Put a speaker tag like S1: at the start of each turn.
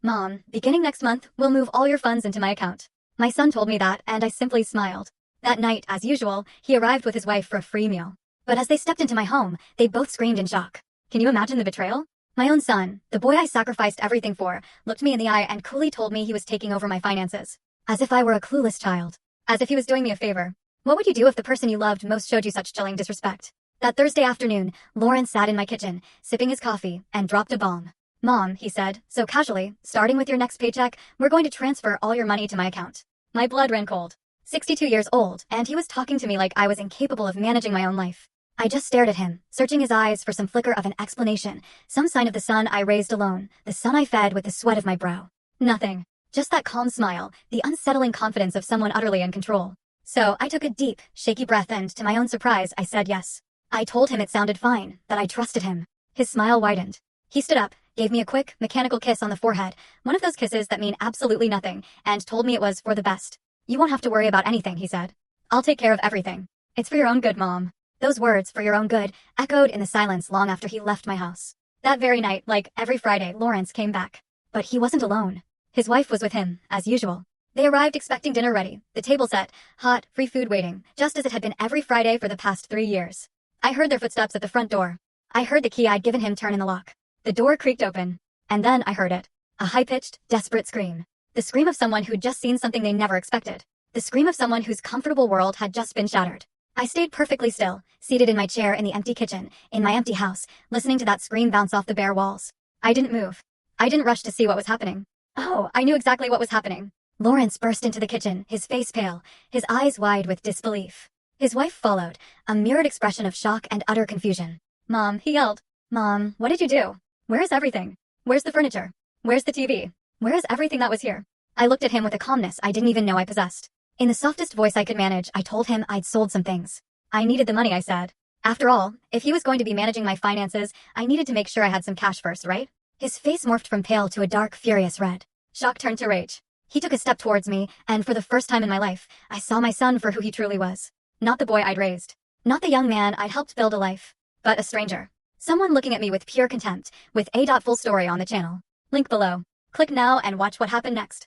S1: "Mom, beginning next month, we'll move all your funds into my account." My son told me that, and I simply smiled. That night, as usual, he arrived with his wife for a free meal. But as they stepped into my home, they both screamed in shock. Can you imagine the betrayal? My own son, the boy I sacrificed everything for, looked me in the eye and coolly told me he was taking over my finances. As if I were a clueless child. As if he was doing me a favor. What would you do if the person you loved most showed you such chilling disrespect? That Thursday afternoon, Lawrence sat in my kitchen, sipping his coffee, and dropped a bomb. "Mom," he said, so casually, "starting with your next paycheck, we're going to transfer all your money to my account." My blood ran cold. 62 years old, and he was talking to me like I was incapable of managing my own life. I just stared at him, searching his eyes for some flicker of an explanation, some sign of the son I raised alone, the son I fed with the sweat of my brow. Nothing. Just that calm smile, the unsettling confidence of someone utterly in control. So I took a deep, shaky breath and, to my own surprise, I said yes. I told him it sounded fine, that I trusted him. His smile widened. He stood up, gave me a quick, mechanical kiss on the forehead, one of those kisses that mean absolutely nothing, and told me it was for the best. "You won't have to worry about anything," he said. "I'll take care of everything. It's for your own good, Mom." Those words, "for your own good," echoed in the silence long after he left my house. That very night, like every Friday, Lawrence came back. But he wasn't alone. His wife was with him, as usual. They arrived expecting dinner ready, the table set, hot, free food waiting, just as it had been every Friday for the past 3 years. I heard their footsteps at the front door. I heard the key I'd given him turn in the lock. The door creaked open. And then I heard it. A high-pitched, desperate scream. The scream of someone who'd just seen something they never expected. The scream of someone whose comfortable world had just been shattered. I stayed perfectly still, seated in my chair in the empty kitchen, in my empty house, listening to that scream bounce off the bare walls. I didn't move. I didn't rush to see what was happening. Oh, I knew exactly what was happening. Lawrence burst into the kitchen, his face pale, his eyes wide with disbelief. His wife followed, a mirrored expression of shock and utter confusion. "Mom," he yelled. "Mom, what did you do? Where is everything? Where's the furniture? Where's the TV? Where is everything that was here?" I looked at him with a calmness I didn't even know I possessed. In the softest voice I could manage, I told him I'd sold some things. I needed the money, I said. After all, if he was going to be managing my finances, I needed to make sure I had some cash first, right? His face morphed from pale to a dark, furious red. Shock turned to rage. He took a step towards me, and for the first time in my life, I saw my son for who he truly was. Not the boy I'd raised. Not the young man I'd helped build a life. But a stranger. Someone looking at me with pure contempt, with a full story on the channel. Link below. Click now and watch what happened next.